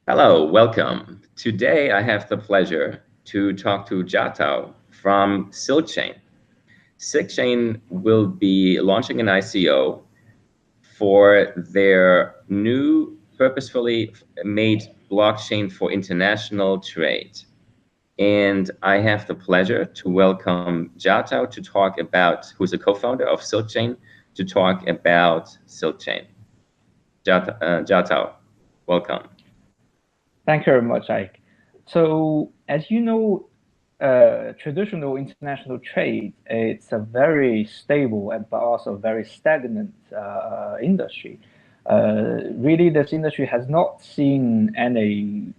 Hello, welcome. Today I have the pleasure to talk to Jiatao from SilkChain. SilkChain will be launching an ICO for their new purposefully made blockchain for international trade. And I have the pleasure to welcome Jiatao to talk about, who's a co-founder of SilkChain, to talk about SilkChain. Jiatao, welcome. Thank you very much, Ike. So, as you know, traditional international trade, it's a very stable but also very stagnant industry. Really, this industry has not seen any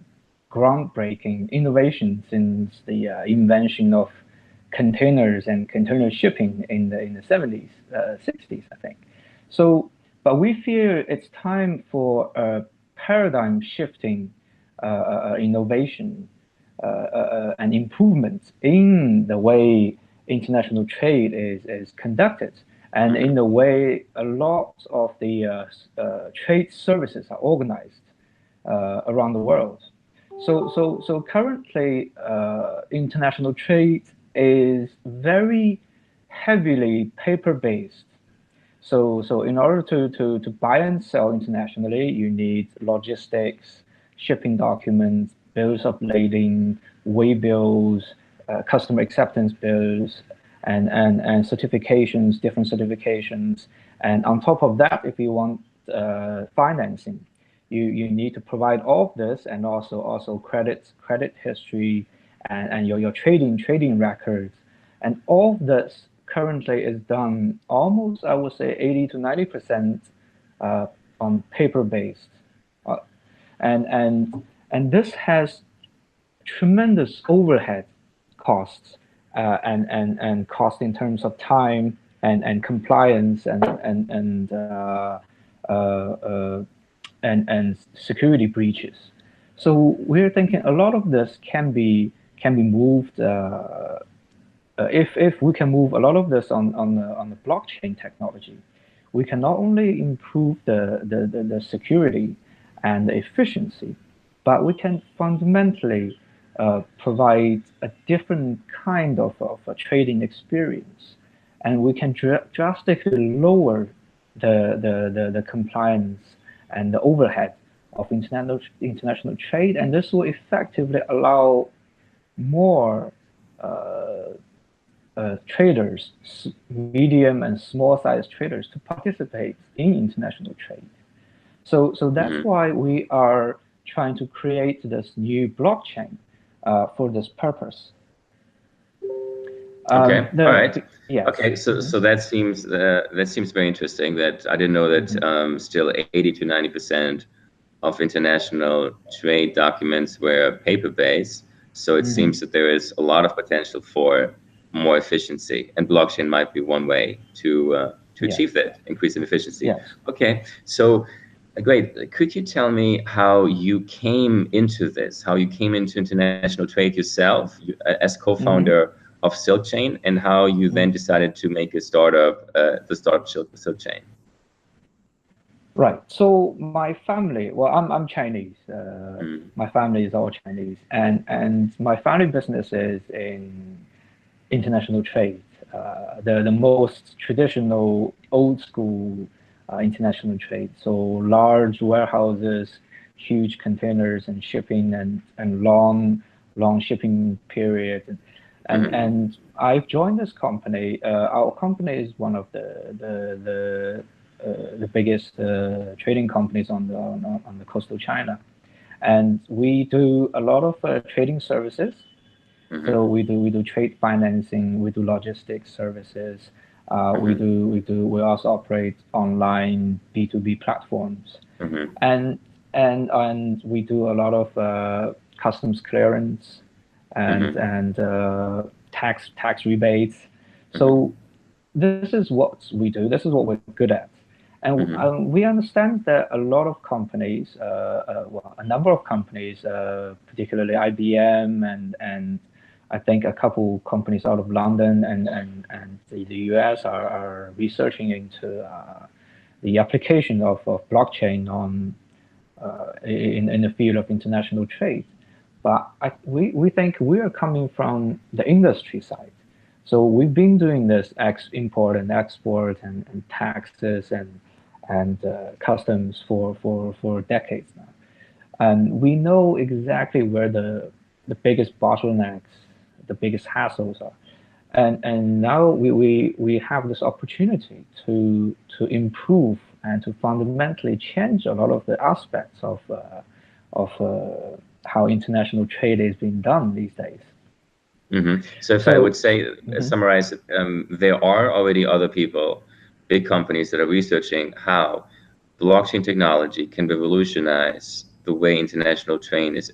groundbreaking innovation since the invention of containers and container shipping in the 70s, 60s, I think. So, but we feel it's time for a paradigm shifting innovation and improvements in the way international trade is conducted and in the way a lot of the trade services are organized around the world. So currently, international trade is very heavily paper-based. So in order to buy and sell internationally, you need logistics, shipping documents, bills of lading, waybills, customer acceptance bills, and certifications, different certifications. And on top of that, if you want financing, you need to provide all of this and also credit history and your trading records. And all of this currently is done almost, I would say, 80 to 90% on paper based. Uh, and this has tremendous overhead costs and cost in terms of time and compliance uh, uh, and security breaches. So we're thinking a lot of this can be moved if we can move a lot of this on the blockchain technology, we can not only improve the security and the efficiency, but we can fundamentally provide a different kind of a trading experience, and we can drastically lower the compliance and the overhead of international trade, and this will effectively allow more uh, traders, medium and small sized traders, to participate in international trade. So that's Mhm. why we are trying to create this new blockchain for this purpose. Okay. All right. Yes. Okay. So that seems very interesting. That I didn't know that Mhm. still 80 to 90% of international trade documents were paper based. So it seems Mhm. that there is a lot of potential for more efficiency, and blockchain might be one way to Yes. achieve that, increase in efficiency. Yes. Okay. So great. Could you tell me how you came into this? How you came into international trade yourself as Mhm. co-founder of SilkChain, and how you then Mhm. decided to make a startup, the startup SilkChain. Right. So my family, well, I'm Chinese. Mm. My family is all Chinese, and my family business is in international trade, the most traditional old school international trade. So large warehouses, huge containers and shipping and long shipping period. Mm-hmm. And I've joined this company. Our company is one of the biggest trading companies on the coast of China, and we do a lot of trading services. So Mm-hmm. we do trade financing, we do logistics services, Mm-hmm. we also operate online B2B platforms, Mm-hmm. and and we do a lot of customs clearance Mm-hmm. and tax rebates. Mm-hmm. So this is what we do. This is what we're good at. And Mm-hmm. we understand that a lot of companies, well, a number of companies, particularly IBM and I think a couple companies out of London and the US are researching into the application of blockchain in the field of international trade. But we think we are coming from the industry side. So we've been doing this import and export and taxes and customs for decades now. And we know exactly where the biggest bottlenecks, the biggest hassles are. And now we have this opportunity to improve and to fundamentally change a lot of the aspects of how international trade is being done these days. So if I would So, say, mhm, summarize it, there are already other people, big companies that are researching how blockchain technology can revolutionize the way international trade is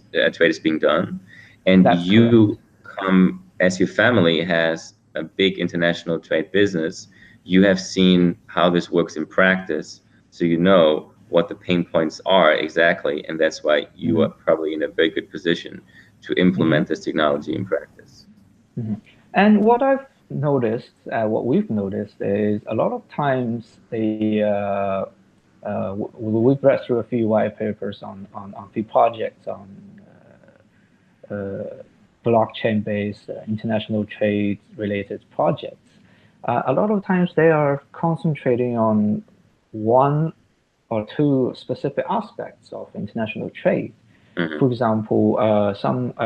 being done. And that's correct. you come, as your family has a big international trade business, you have seen how this works in practice. So you know what the pain points are exactly. And that's why you Hmm. are probably in a very good position to Hmm. implement this technology in practice. Hmm. And what I've noticed, what we've noticed is a lot of times we've read through a few white papers on few projects on blockchain-based international trade-related projects. A lot of times they are concentrating on one or two specific aspects of international trade. For Hmm. example,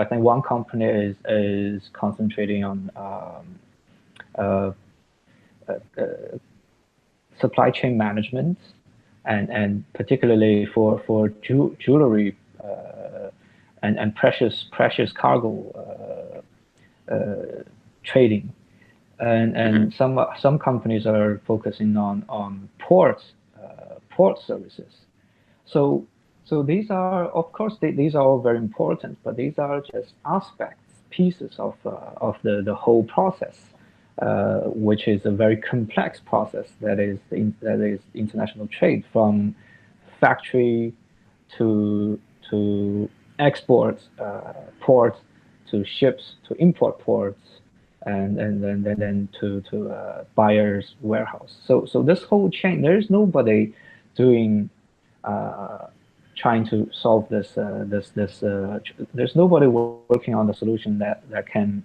I think one company is concentrating on uh, supply chain management, and particularly for jewelry and precious cargo trading, and Hmm. some companies are focusing on port services. So so these are, of course, these are all very important, but these are just aspects, pieces of the whole process, which is a very complex process that is international trade, from factory to to export ports, to ships, to import ports, and then to buyer's warehouse. So this whole chain, there is nobody doing uh, trying to solve this. There's nobody working on the solution that can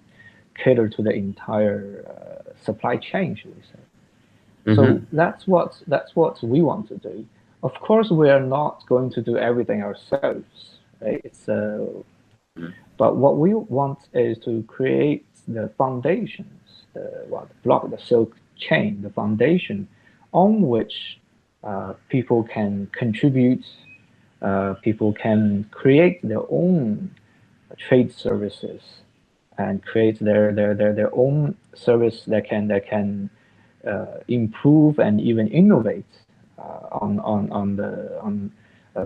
cater to the entire supply chain, should we say? So Hmm. that's what we want to do. Of course, we are not going to do everything ourselves, right? But what we want is to create the foundations, the silk chain, the foundation on which people can contribute, people can create their own trade services and create their own service that can improve and even innovate on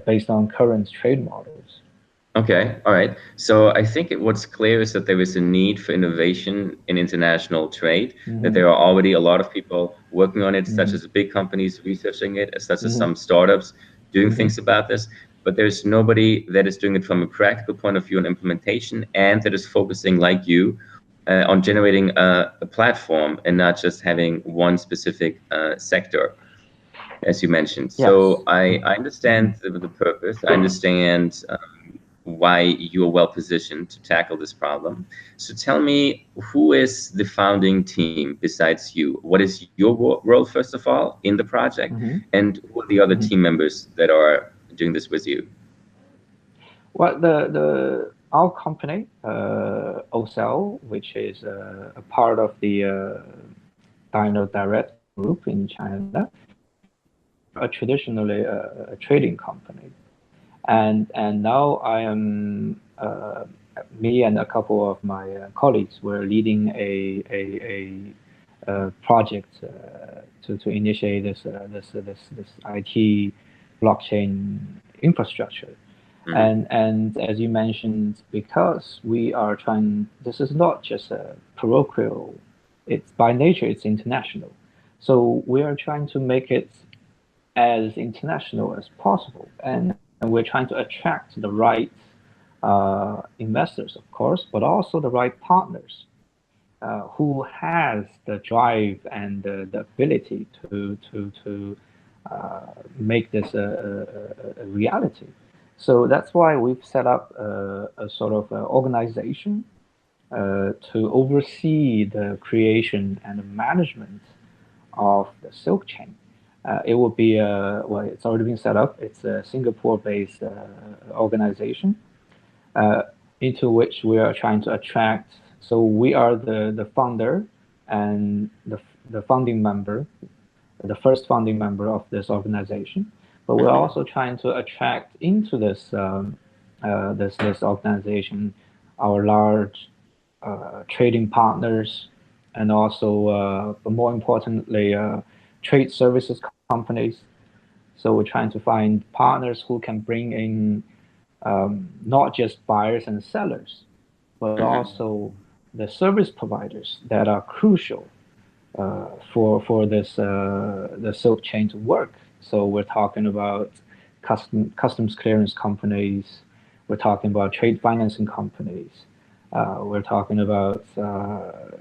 based on current trade models. Okay, all right. So I think what's clear is that there is a need for innovation in international trade, that Hmm. there are already a lot of people working on it, such Hmm. as big companies researching it, such as Hmm. some startups doing Hmm. things about this, but there's nobody that is doing it from a practical point of view and implementation, and that is focusing, like you, on generating a platform and not just having one specific sector, as you mentioned. Yes. So I Hmm. understand the purpose. I understand why you're well positioned to tackle this problem. So tell me, who is the founding team besides you? What is your role, first of all, in the project? Hmm. And who are the other Hmm. team members that are doing this with you? Well, the our company, OCell, which is a part of the Dino Direct Group in China, are traditionally a trading company, and now I am me and a couple of my colleagues were leading a project to initiate this IT blockchain infrastructure. Hmm. And as you mentioned, because we are trying, this is not just a parochial, it's by nature it's international. So we are trying to make it as international as possible, and we're trying to attract the right investors, of course, but also the right partners who has the drive and the ability to make this a reality. So that's why we've set up a sort of organization to oversee the creation and the management of the Silk Chain. It will be well, it's already been set up. It's a Singapore-based organization uh, into which we are trying to attract. So we are the founder and the founding member, the first founding member of this organization. But we're Mm-hmm. also trying to attract into this organization our large trading partners, and also, but more importantly, trade services companies. So we're trying to find partners who can bring in not just buyers and sellers, but Mm-hmm. also the service providers that are crucial for this the Silk Chain to work. So we're talking about customs clearance companies, we're talking about trade financing companies, we're talking about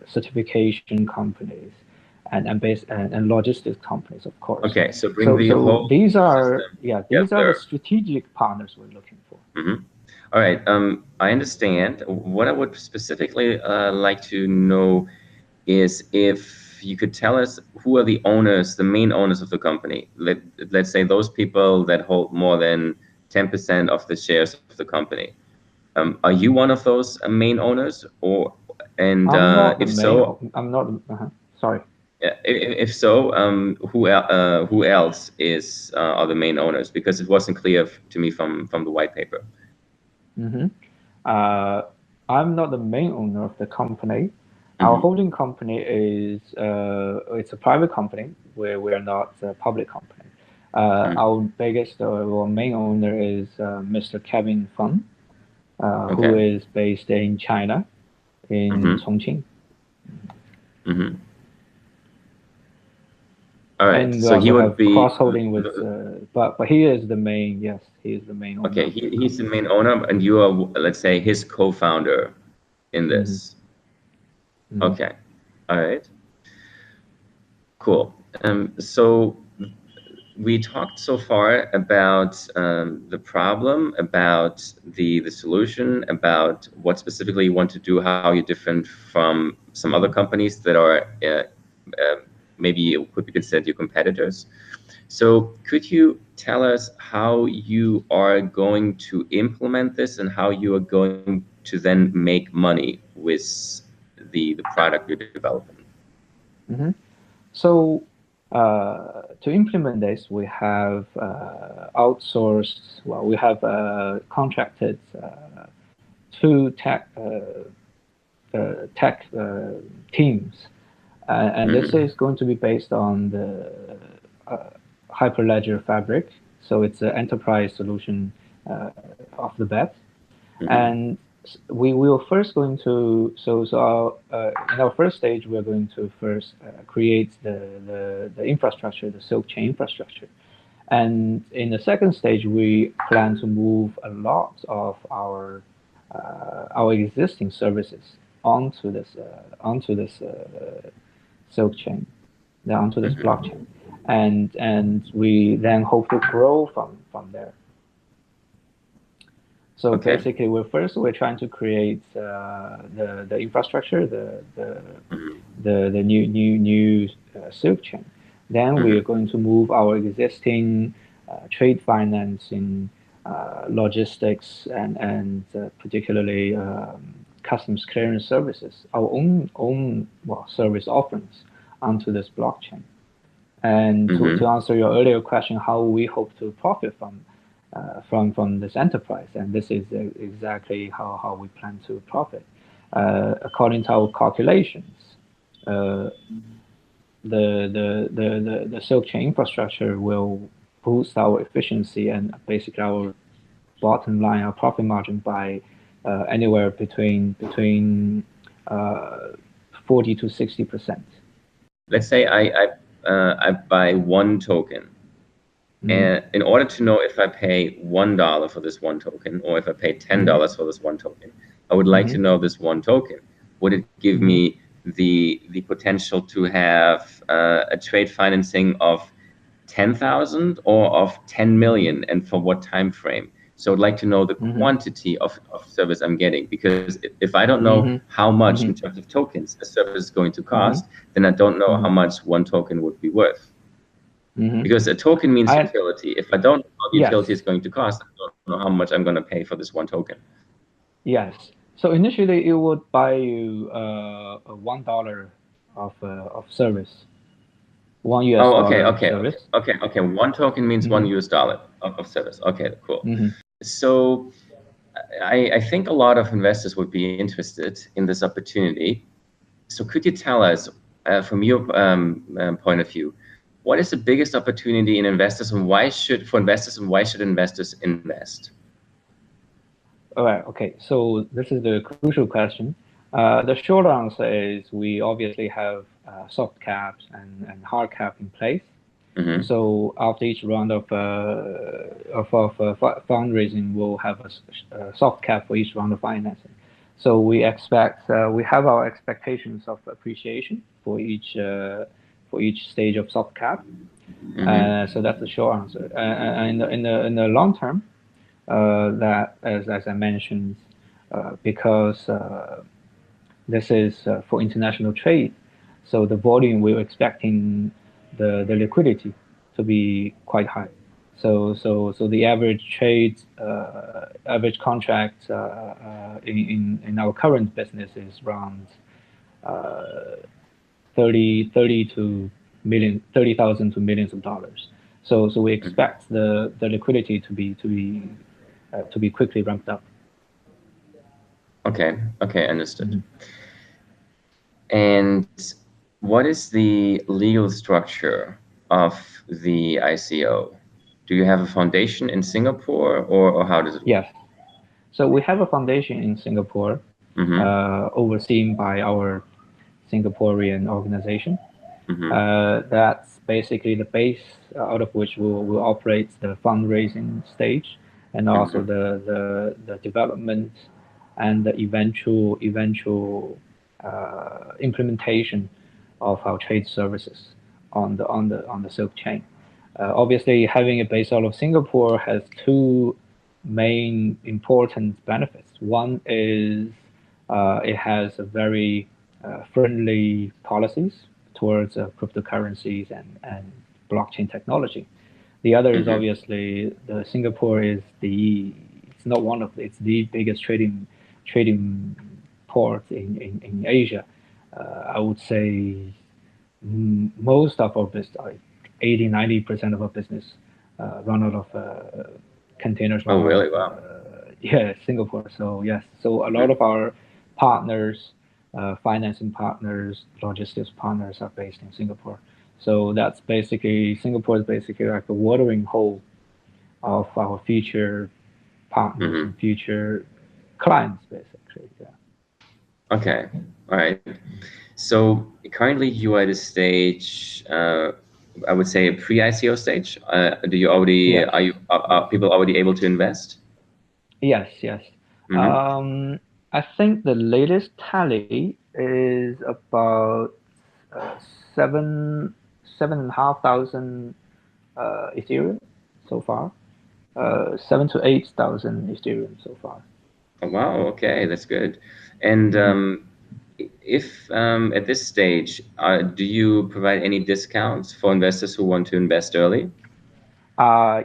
certification companies, and logistics companies, of course. Okay, so bring the So whole these are, ecosystem yeah, these are the together. strategic partners we're looking for. Mm-hmm. All right, I understand. What I would specifically like to know is if you could tell us who are the owners, the main owners of the company. Let's say those people that hold more than 10% of the shares of the company. Are you one of those main owners, or and I'm not the if main. so, I'm not. Sorry. if so, who else is are the main owners? Because it wasn't clear to me from the white paper. hmm Uh, I'm not the main owner of the company. Our Mm-hmm. holding company is it's a private company where we are not a public company. Mm-hmm. Our biggest or main owner is Mr. Kevin Feng, who Okay. is based in China, in Mm-hmm. Chongqing. Mm-hmm. All right. And we So he also would have be cross-holding with, but he is the main, yes, he is the main owner okay. of the He's the company. main owner, and you are, let's say, his co-founder in hmm this. hmm Okay. All right. Cool. So we talked so far about the problem, about the solution, about what specifically you want to do, how you're different from some other companies that are maybe could be considered your competitors. So could you tell us how you are going to implement this and how you are going to then make money with the product you're developing? hmm So, to implement this, we have outsourced, well, we have contracted two tech teams, and this Mm-hmm. is going to be based on the uh, Hyperledger Fabric. So it's an enterprise solution of the BEP. Mm-hmm. And we will first going to in our first stage we're going to first create the infrastructure, the Silk Chain infrastructure, and in the second stage we plan to move a lot of our existing services onto this Silk Chain, onto this Mm-hmm. blockchain, and we then hope to grow from there. So Okay. basically, we're trying to create the infrastructure, Mm-hmm. the new Silk chain. Then we are Mm-hmm. going to move our existing trade financing, logistics, and particularly customs clearance services, our own well, service offerings onto this blockchain. And to Mm-hmm. answer your earlier question, how we hope to profit from this enterprise, and this is exactly how we plan to profit. According to our calculations, uh, the Silk Chain infrastructure will boost our efficiency and basically our bottom line, our profit margin by anywhere between 40 to 60%. Let's say I buy one token. Mm-hmm. And in order to know if I pay $1 for this one token or if I pay Mm-hmm. $10 for this one token, I would like Mm-hmm. to know this one token. Would it give Mm-hmm. me the potential to have a trade financing of 10,000 or of 10 million, and for what time frame? So I'd like to know the quantity of service I'm getting, because if I don't know how much in terms of tokens a service is going to cost, then I don't know how much one token would be worth. Because a token means utility. If I don't know how the utility is going to cost, I don't know how much I'm going to pay for this one token. Yes. So initially, it would buy you $1 of service, $1 of service. Okay. One token means $1 of service. Okay, cool. So I think a lot of investors would be interested in this opportunity. So could you tell us, from your point of view, what is the biggest opportunity in investors, and why should investors invest? All right. Okay. So this is the crucial question. The short answer is we obviously have soft caps and hard cap in place. So after each round of fundraising, we'll have a soft cap for each round of financing. So we have our expectations of appreciation for each stage of soft cap. So that's the short answer. In the long term, that as I mentioned, because this is for international trade, so the volume we're expecting the liquidity to be quite high. So the average contract in our current business is around 30,000 to millions of dollars. So we expect the liquidity to be quickly ramped up. Okay, understood. And what is the legal structure of the ICO? Do you have a foundation in Singapore, or how does it work? Yes. So we have a foundation in Singapore, overseen by our Singaporean organization. That's basically the base out of which we'll operate the fundraising stage, and also the development and the eventual implementation of our trade services on the SilkChain. Obviously, having a base out of Singapore has two main important benefits. One is it has a very friendly policies towards cryptocurrencies and blockchain technology. The other is obviously Singapore is it's not one of it's the biggest trading port in Asia. I would say most of our business, 80-90% of our business, run out of containers. Oh, really? Wow. Yeah, Singapore. So yes, so a lot of our partners, financing partners, logistics partners are based in Singapore. So that's basically Singapore is basically like the watering hole of our future partners and future clients, basically. Yeah. Okay. All right. So currently you are at a stage, I would say a pre-ICO stage. Do you already are people already able to invest? Yes. I think the latest tally is about seven and a half thousand Ethereum so far. 7 to 8 thousand Ethereum so far. Oh, wow. Okay, that's good. And if at this stage, do you provide any discounts for investors who want to invest early?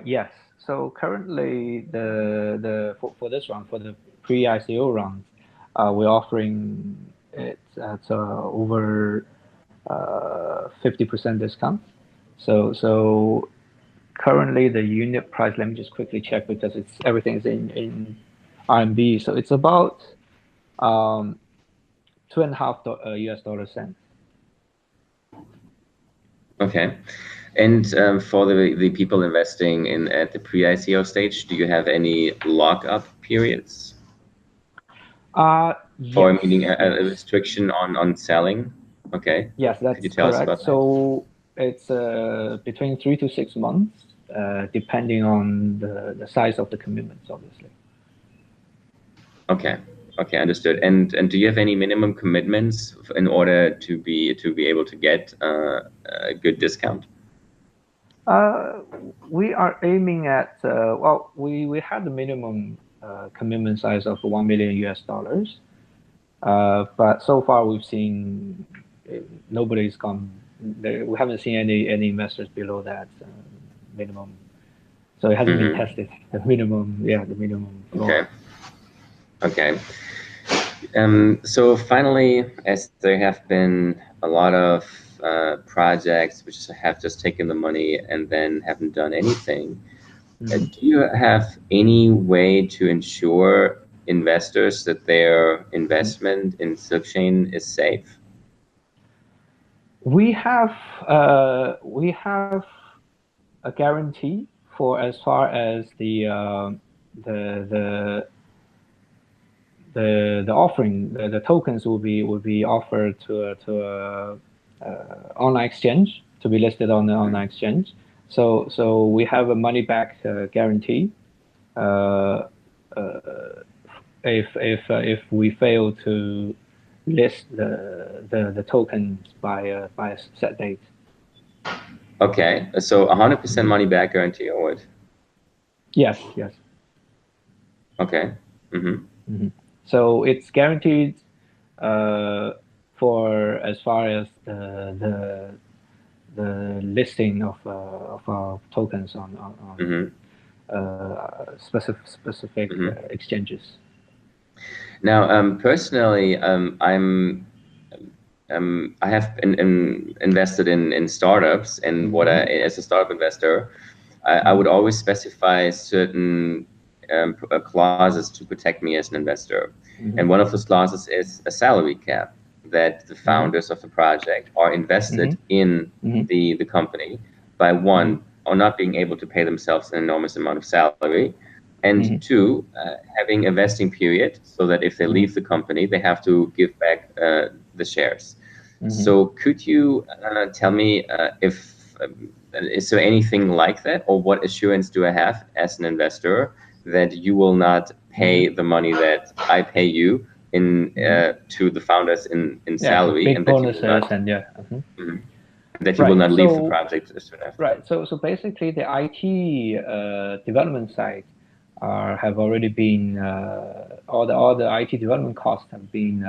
Yes. So currently, for this round, for the pre-ICO round, we're offering it at over 50% discount. So currently the unit price. Let me just quickly check because everything is in RMB. So it's about 2.5 US dollar cents. Okay. And for the people investing in at the pre-ICO stage, do you have any lockup periods? Yes. For meaning a restriction on selling? Okay. Yes, Could that's you tell us correct. about that? So it's between 3 to 6 months, depending on the size of the commitments, obviously. Okay. Okay, understood. And do you have any minimum commitments in order to be able to get a good discount? We are aiming at, well, we had the minimum commitment size of 1 million US dollars. But so far we've seen nobody's gone there. We haven't seen any investors below that minimum. So it hasn't been tested. The minimum, yeah, the minimum floor. Okay. So finally, as there have been a lot of projects which have just taken the money and then haven't done anything, do you have any way to ensure investors that their investment in SilkChain is safe? We have a guarantee for as far as the the offering, the tokens will be offered to a online exchange to be listed on the online exchange. So we have a money back guarantee. If we fail to list the tokens by a set date. Okay, so 100% money back guarantee or what? Yes, yes. Okay. So it's guaranteed for as far as the listing of our tokens on specific exchanges. Now, personally, I have invested in startups, and as a startup investor, I would always specify certain clauses to protect me as an investor. And one of those clauses is a salary cap, that the founders of the project are invested in the company by one, or not being able to pay themselves an enormous amount of salary, and two, having a vesting period so that if they leave the company, they have to give back the shares. So could you tell me if is there anything like that, or what assurance do I have as an investor that you will not pay the money that I pay you in to the founders in salary, big and that bonuses you will not, and that you will not leave the project soon after? Right. So basically, the IT development side have already been all the IT development costs have been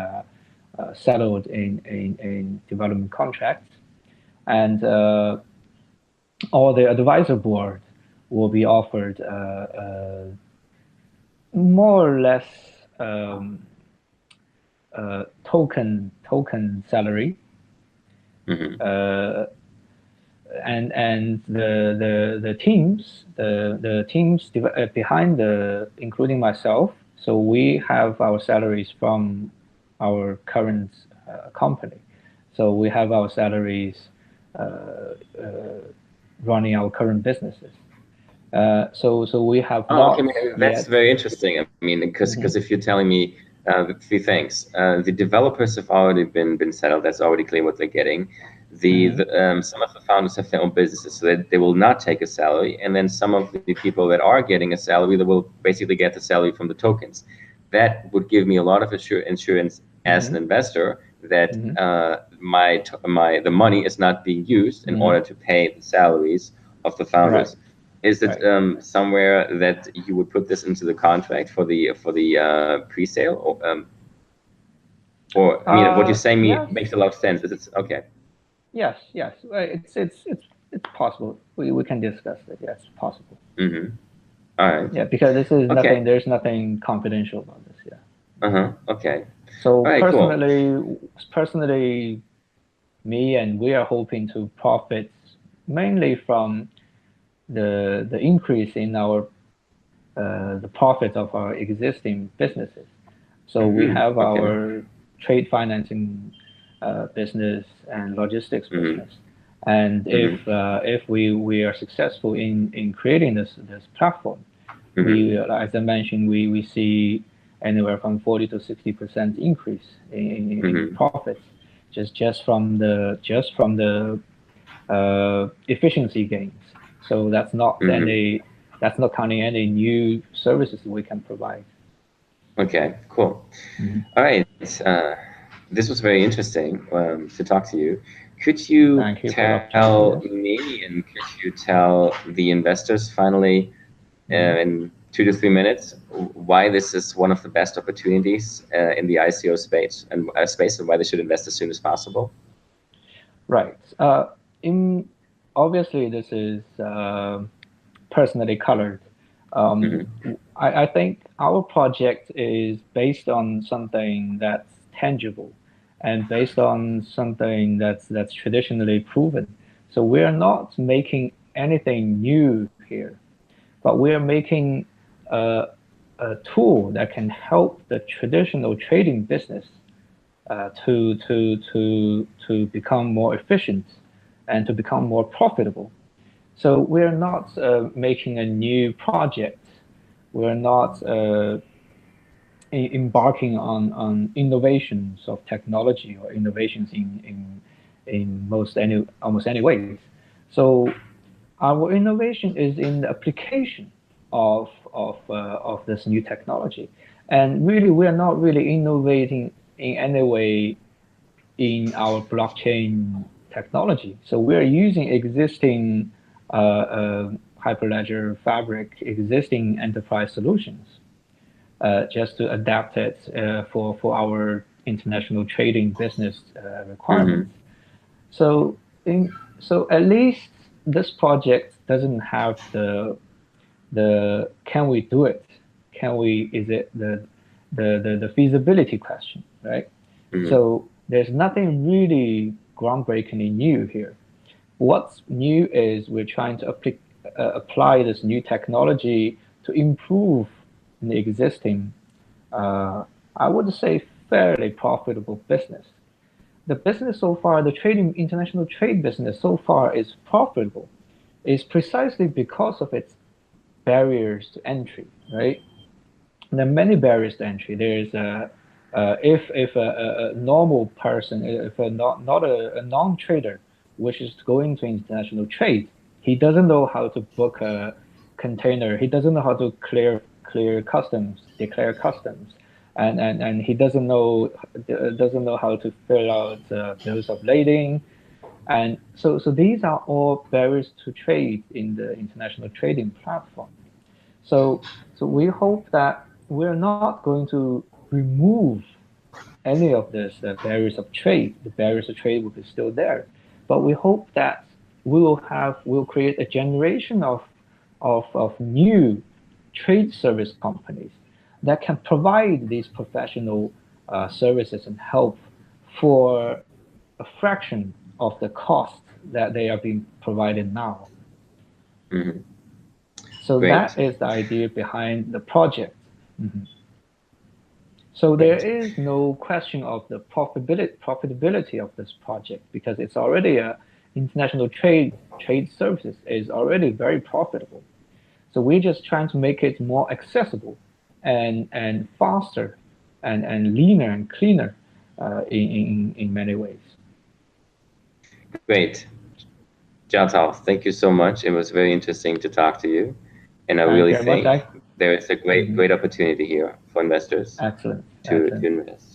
settled in development contracts, and all the advisor board will be offered more or less token salary. And the teams behind including myself, so we have our salaries from our current company, so we have our salaries running our current businesses, so we have that's very interesting. I mean, because if you're telling me three things, the developers have already been settled, that's already clear what they're getting. Some of the founders have their own businesses, so that they will not take a salary, and then some of the people that are getting a salary, they will basically get the salary from the tokens. That would give me a lot of insurance as an investor that the money is not being used in order to pay the salaries of the founders. Is it somewhere that you would put this into the contract for the pre-sale, or I mean, what you're saying makes a lot of sense. Is it okay? Yes. It's possible. We can discuss it. Yes, possible. All right. Yeah, because this is nothing. There's nothing confidential about this. Yeah. Okay. So personally, me and we are hoping to profit mainly from the increase in our the profits of our existing businesses. So we have our trade financing business and logistics business, and if we are successful in creating this platform, we, as I mentioned, we see anywhere from 40 to 60% increase in profits just from the efficiency gains. So that's not counting any new services we can provide. Okay, cool. All right. this was very interesting to talk to you. Could you Thank you for the opportunity. tell Yes. me and could you tell the investors finally in 2 to 3 minutes why this is one of the best opportunities in the ICO space and why they should invest as soon as possible? Right. In Obviously, this is personally colored. Hmm. I think our project is based on something that's tangible and based on something that's traditionally proven. So we're not making anything new here, but we're making a, a tool that can help the traditional trading business to become more efficient and to become more profitable. So we're not making a new project. We're not embarking on innovations of technology or innovations in almost any ways. So our innovation is in the application of this new technology, and really we are not really innovating in any way in our blockchain technology. So we're using existing Hyperledger Fabric, existing enterprise solutions, just to adapt it for our international trading business Hmm. requirements. So so at least this project doesn't have the can we do it? Can we is it the feasibility question, right? Hmm. So there's nothing really groundbreakingly new here. What's new is we're trying to apply this new technology to improve the existing, I would say, fairly profitable business. The business so far, the trading international trade business so far is profitable, is precisely because of its barriers to entry, right? There are many barriers to entry. There's if a normal person, if not a non-trader wishes to go into international trade, he doesn't know how to book a container. He doesn't know how to clear customs, declare customs, and he doesn't know how to fill out bills of lading. And so these are all barriers to trade in the international trading platform. So, so we hope that we're not going to remove any of these barriers of trade. The barriers of trade will be still there, but we hope that we'll create a generation of new trade service companies that can provide these professional services and help for a fraction of the cost that they are being provided now. Hmm. So Great, that is the idea behind the project. Mhm. So there great, is no question of the profitability of this project because it's already a international trade services is already very profitable. So we're just trying to make it more accessible and faster and leaner and cleaner in many ways. great. Jiatao, thank you so much. It was very interesting to talk to you, and I Thank really you very much. think there is a great Mhm. opportunity here for investors Excellent, to excellent. invest.